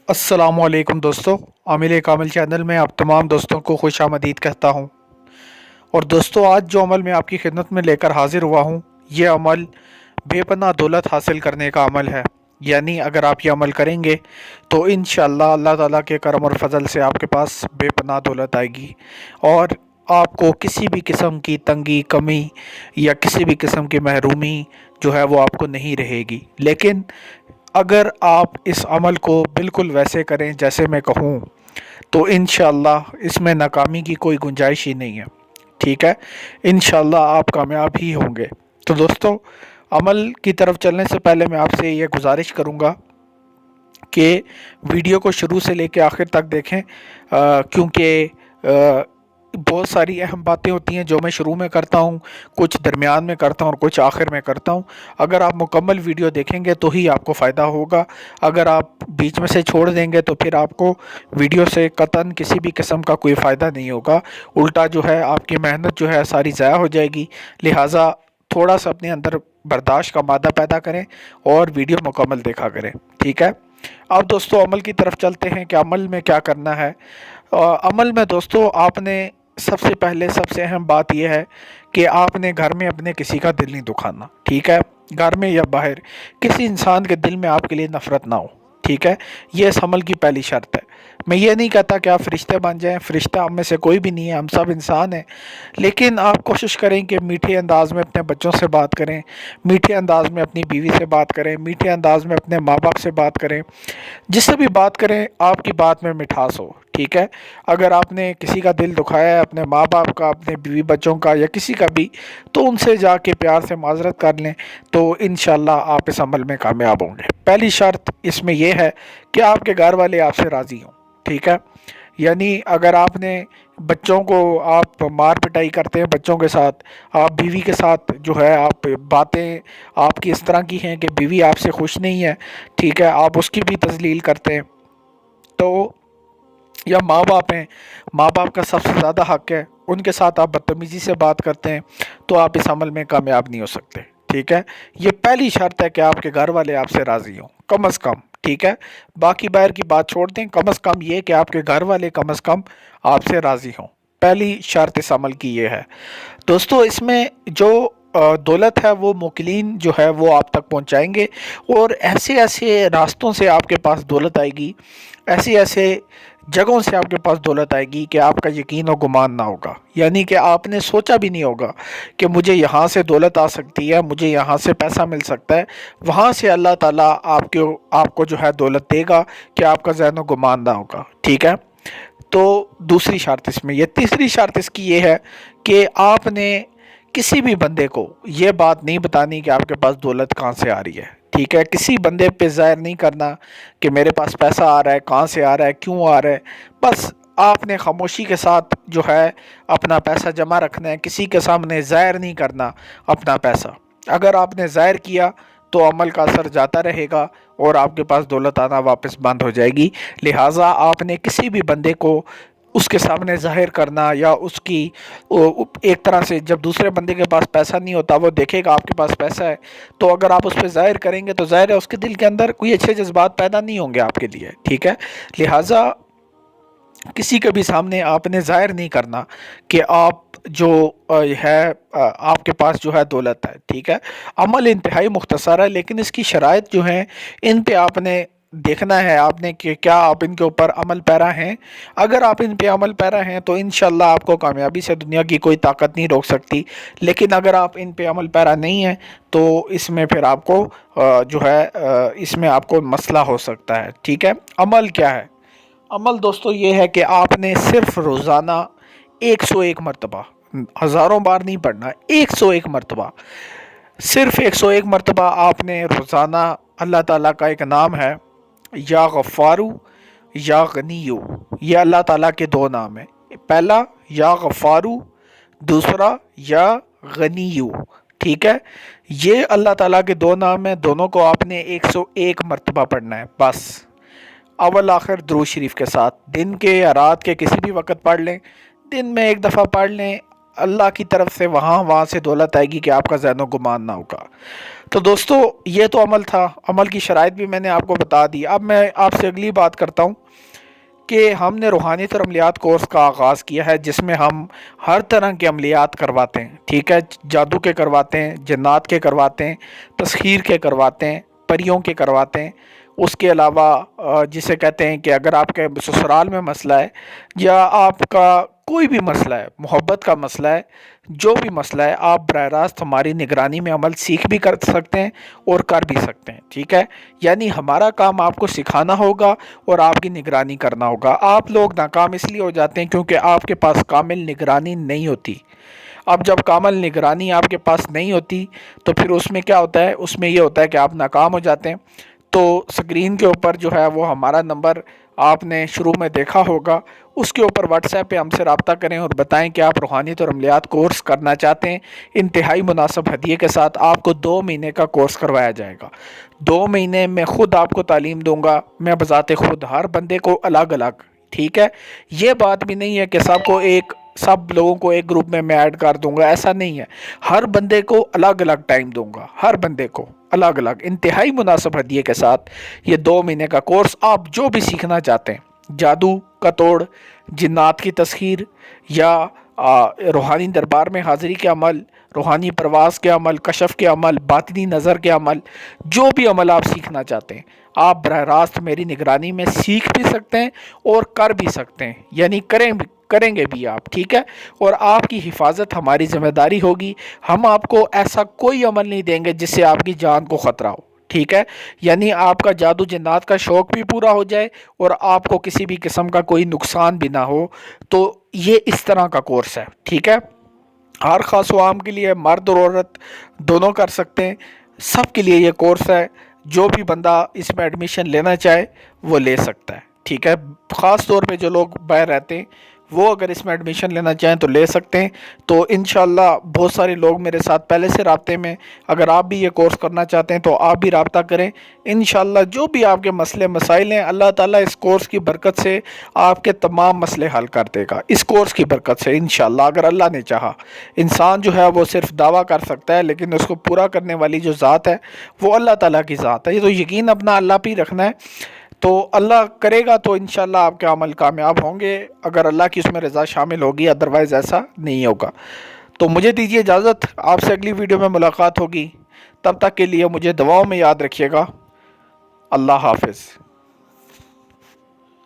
السلام علیکم دوستو، عامل کامل چینل میں آپ تمام دوستوں کو خوش آمدید کہتا ہوں۔ اور دوستو، آج جو عمل میں آپ کی خدمت میں لے کر حاضر ہوا ہوں، یہ عمل بے پناہ دولت حاصل کرنے کا عمل ہے۔ یعنی اگر آپ یہ عمل کریں گے تو انشاءاللہ اللہ تعالیٰ کے کرم اور فضل سے آپ کے پاس بے پناہ دولت آئے گی، اور آپ کو کسی بھی قسم کی تنگی، کمی یا کسی بھی قسم کی محرومی جو ہے وہ آپ کو نہیں رہے گی۔ لیکن اگر آپ اس عمل کو بالکل ویسے کریں جیسے میں کہوں تو انشاءاللہ اس میں ناکامی کی کوئی گنجائش ہی نہیں ہے۔ ٹھیک ہے، انشاءاللہ آپ کامیاب ہی ہوں گے۔ تو دوستو، عمل کی طرف چلنے سے پہلے میں آپ سے یہ گزارش کروں گا کہ ویڈیو کو شروع سے لے کے آخر تک دیکھیں، کیونکہ بہت ساری اہم باتیں ہوتی ہیں جو میں شروع میں کرتا ہوں، کچھ درمیان میں کرتا ہوں اور کچھ آخر میں کرتا ہوں۔ اگر آپ مکمل ویڈیو دیکھیں گے تو ہی آپ کو فائدہ ہوگا۔ اگر آپ بیچ میں سے چھوڑ دیں گے تو پھر آپ کو ویڈیو سے قطعاً کسی بھی قسم کا کوئی فائدہ نہیں ہوگا، الٹا جو ہے آپ کی محنت جو ہے ساری ضائع ہو جائے گی۔ لہٰذا تھوڑا سا اپنے اندر برداشت کا مادہ پیدا کریں اور ویڈیو مکمل دیکھا کریں۔ ٹھیک ہے، اب دوستو عمل کی طرف چلتے ہیں کہ عمل میں کیا کرنا ہے۔ عمل میں دوستو آپ نے سب سے پہلے سب سے اہم بات یہ ہے کہ آپ نے گھر میں اپنے کسی کا دل نہیں دکھانا۔ ٹھیک ہے، گھر میں یا باہر کسی انسان کے دل میں آپ کے لیے نفرت نہ ہو۔ ٹھیک ہے، یہ اس عمل کی پہلی شرط ہے۔ میں یہ نہیں کہتا کہ آپ فرشتے بن جائیں، فرشتہ ہم میں سے کوئی بھی نہیں ہے، ہم سب انسان ہیں، لیکن آپ کوشش کریں کہ میٹھے انداز میں اپنے بچوں سے بات کریں، میٹھے انداز میں اپنی بیوی سے بات کریں، میٹھے انداز میں اپنے ماں باپ سے بات کریں، جس سے بھی بات کریں آپ کی بات میں مٹھاس ہو۔ ٹھیک ہے، اگر آپ نے کسی کا دل دکھایا ہے، اپنے ماں باپ کا، اپنے بیوی بچوں کا یا کسی کا بھی، تو ان سے جا کے پیار سے معذرت کر لیں، تو انشاءاللہ آپ اس عمل میں کامیاب ہوں گے۔ پہلی شرط اس میں یہ ہے کہ آپ کے گھر والے آپ سے راضی ہوں۔ ٹھیک ہے، یعنی اگر آپ نے بچوں کو آپ مار پٹائی کرتے ہیں، بچوں کے ساتھ، آپ بیوی کے ساتھ جو ہے آپ باتیں آپ کی اس طرح کی ہیں کہ بیوی آپ سے خوش نہیں ہے، ٹھیک ہے، آپ اس کی بھی تذلیل کرتے ہیں، تو یا ماں باپ ہیں، ماں باپ کا سب سے زیادہ حق ہے، ان کے ساتھ آپ بدتمیزی سے بات کرتے ہیں، تو آپ اس عمل میں کامیاب نہیں ہو سکتے۔ ٹھیک ہے، یہ پہلی شرط ہے کہ آپ کے گھر والے آپ سے راضی ہوں کم از کم۔ ٹھیک ہے، باقی باہر کی بات چھوڑ دیں، کم از کم یہ کہ آپ کے گھر والے کم از کم آپ سے راضی ہوں۔ پہلی شرط اس عمل کی یہ ہے۔ دوستو، اس میں جو دولت ہے وہ موکلین جو ہے وہ آپ تک پہنچائیں گے، اور ایسے ایسے راستوں سے آپ کے پاس دولت آئے گی، ایسے ایسے جگہوں سے آپ کے پاس دولت آئے گی کہ آپ کا یقین و گمان نہ ہوگا۔ یعنی کہ آپ نے سوچا بھی نہیں ہوگا کہ مجھے یہاں سے دولت آ سکتی ہے، مجھے یہاں سے پیسہ مل سکتا ہے، وہاں سے اللہ تعالیٰ آپ کو جو ہے دولت دے گا کہ آپ کا ذہن و گمان نہ ہوگا۔ ٹھیک ہے، تو دوسری شرط اس میں یہ۔ تیسری شرط اس کی یہ ہے کہ آپ نے کسی بھی بندے کو یہ بات نہیں بتانی کہ آپ کے پاس دولت کہاں سے آ رہی ہے۔ ٹھیک ہے، کسی بندے پہ ظاہر نہیں کرنا کہ میرے پاس پیسہ آ رہا ہے، کہاں سے آ رہا ہے، کیوں آ رہا ہے۔ بس آپ نے خاموشی کے ساتھ جو ہے اپنا پیسہ جمع رکھنا ہے، کسی کے سامنے ظاہر نہیں کرنا اپنا پیسہ۔ اگر آپ نے ظاہر کیا تو عمل کا اثر جاتا رہے گا اور آپ کے پاس دولت آنا واپس بند ہو جائے گی۔ لہٰذا آپ نے کسی بھی بندے کو اس کے سامنے ظاہر کرنا، یا اس کی ایک طرح سے جب دوسرے بندے کے پاس پیسہ نہیں ہوتا، وہ دیکھے گا آپ کے پاس پیسہ ہے، تو اگر آپ اس پہ ظاہر کریں گے تو ظاہر ہے اس کے دل کے اندر کوئی اچھے جذبات پیدا نہیں ہوں گے آپ کے لیے۔ ٹھیک ہے، لہٰذا کسی کے بھی سامنے آپ نے ظاہر نہیں کرنا کہ آپ جو ہے آپ کے پاس جو ہے دولت ہے۔ ٹھیک ہے، عمل انتہائی مختصر ہے، لیکن اس کی شرائط جو ہیں ان پہ آپ نے دیکھنا ہے، آپ نے کہ کیا آپ ان کے اوپر عمل پیرا ہیں۔ اگر آپ ان پہ عمل پیرا ہیں تو انشاءاللہ آپ کو کامیابی سے دنیا کی کوئی طاقت نہیں روک سکتی، لیکن اگر آپ ان پہ عمل پیرا نہیں ہیں تو اس میں پھر آپ کو جو ہے اس میں آپ کو مسئلہ ہو سکتا ہے۔ ٹھیک ہے، عمل کیا ہے؟ عمل دوستو یہ ہے کہ آپ نے صرف روزانہ 101 مرتبہ، ہزاروں بار نہیں پڑھنا، 101 مرتبہ، صرف 101 مرتبہ آپ نے روزانہ، اللہ تعالیٰ کا ایک نام ہے یا غفارو یا غنیو، یہ اللہ تعالیٰ کے دو نام ہیں، پہلا یا غفارو، دوسرا یا غنیو۔ ٹھیک ہے، یہ اللہ تعالیٰ کے دو نام ہیں، دونوں کو آپ نے 101 مرتبہ پڑھنا ہے بس، اول آخر درود شریف کے ساتھ، دن کے یا رات کے کسی بھی وقت پڑھ لیں، دن میں ایک دفعہ پڑھ لیں، اللہ کی طرف سے وہاں سے دولت آئے گی کہ آپ کا ذہن و گمان نہ ہوگا۔ تو دوستو یہ تو عمل تھا، عمل کی شرائط بھی میں نے آپ کو بتا دی۔ اب میں آپ سے اگلی بات کرتا ہوں کہ ہم نے روحانیت اور عملیات کورس کا آغاز کیا ہے، جس میں ہم ہر طرح کے عملیات کرواتے ہیں، ٹھیک ہے، جادو کے کرواتے ہیں، جنات کے کرواتے ہیں، تسخیر کے کرواتے ہیں، پریوں کے کرواتے ہیں۔ اس کے علاوہ جسے کہتے ہیں کہ اگر آپ کے سسرال میں مسئلہ ہے یا آپ کا کوئی بھی مسئلہ ہے، محبت کا مسئلہ ہے، جو بھی مسئلہ ہے، آپ براہ راست ہماری نگرانی میں عمل سیکھ بھی کر سکتے ہیں اور کر بھی سکتے ہیں، ٹھیک ہے۔ یعنی ہمارا کام آپ کو سکھانا ہوگا اور آپ کی نگرانی کرنا ہوگا۔ آپ لوگ ناکام اس لیے ہو جاتے ہیں کیونکہ آپ کے پاس کامل نگرانی نہیں ہوتی۔ اب جب کامل نگرانی آپ کے پاس نہیں ہوتی تو پھر اس میں کیا ہوتا ہے؟ اس میں یہ ہوتا ہے کہ آپ ناکام ہو جاتے ہیں۔ تو سکرین کے اوپر جو ہے وہ ہمارا نمبر آپ نے شروع میں دیکھا ہوگا، اس کے اوپر واٹس ایپ پہ ہم سے رابطہ کریں اور بتائیں کہ آپ روحانیت اور عملیات کورس کرنا چاہتے ہیں۔ انتہائی مناسب ہدیے کے ساتھ آپ کو 2 مہینے کا کورس کروایا جائے گا۔ 2 مہینے میں خود آپ کو تعلیم دوں گا، میں بذات خود ہر بندے کو الگ الگ، ٹھیک ہے۔ یہ بات بھی نہیں ہے کہ سب لوگوں کو ایک گروپ میں ایڈ کر دوں گا، ایسا نہیں ہے۔ ہر بندے کو الگ الگ ٹائم دوں گا، ہر بندے کو الگ الگ انتہائی مناسب ہدیے کے ساتھ یہ 2 مہینے کا کورس۔ آپ جو بھی سیکھنا چاہتے ہیں، جادو کا توڑ، جنات کی تسخیر یا روحانی دربار میں حاضری کے عمل، روحانی پرواز کے عمل، کشف کے عمل، باطنی نظر کے عمل، جو بھی عمل آپ سیکھنا چاہتے ہیں آپ براہ راست میری نگرانی میں سیکھ بھی سکتے ہیں اور کر بھی سکتے ہیں، یعنی کریں گے بھی آپ، ٹھیک ہے۔ اور آپ کی حفاظت ہماری ذمہ داری ہوگی۔ ہم آپ کو ایسا کوئی عمل نہیں دیں گے جس سے آپ کی جان کو خطرہ ہو، ٹھیک ہے۔ یعنی آپ کا جادو جنات کا شوق بھی پورا ہو جائے اور آپ کو کسی بھی قسم کا کوئی نقصان بھی نہ ہو۔ تو یہ اس طرح کا کورس ہے، ٹھیک ہے۔ ہر خاص و عام کے لیے، مرد اور عورت دونوں کر سکتے ہیں، سب کے لیے یہ کورس ہے۔ جو بھی بندہ اس میں ایڈمیشن لینا چاہے وہ لے سکتا ہے، ٹھیک ہے۔ خاص طور پہ جو لوگ باہر رہتے ہیں وہ اگر اس میں ایڈمیشن لینا چاہیں تو لے سکتے ہیں۔ تو انشاءاللہ بہت سارے لوگ میرے ساتھ پہلے سے رابطے میں، اگر آپ بھی یہ کورس کرنا چاہتے ہیں تو آپ بھی رابطہ کریں۔ انشاءاللہ جو بھی آپ کے مسئلے مسائل ہیں، اللہ تعالیٰ اس کورس کی برکت سے آپ کے تمام مسئلے حل کر دے گا، اس کورس کی برکت سے انشاءاللہ، اگر اللہ نے چاہا۔ انسان جو ہے وہ صرف دعویٰ کر سکتا ہے، لیکن اس کو پورا کرنے والی جو ذات ہے وہ اللہ تعالیٰ کی ذات ہے۔ یہ تو یقین اپنا اللہ پہ ہی رکھنا ہے، تو اللہ کرے گا تو انشاءاللہ آپ کے عمل کامیاب ہوں گے، اگر اللہ کی اس میں رضا شامل ہوگی، ادروائز ایسا نہیں ہوگا۔ تو مجھے دیجیے اجازت، آپ سے اگلی ویڈیو میں ملاقات ہوگی، تب تک کے لیے مجھے دعاؤں میں یاد رکھیے گا۔ اللہ حافظ۔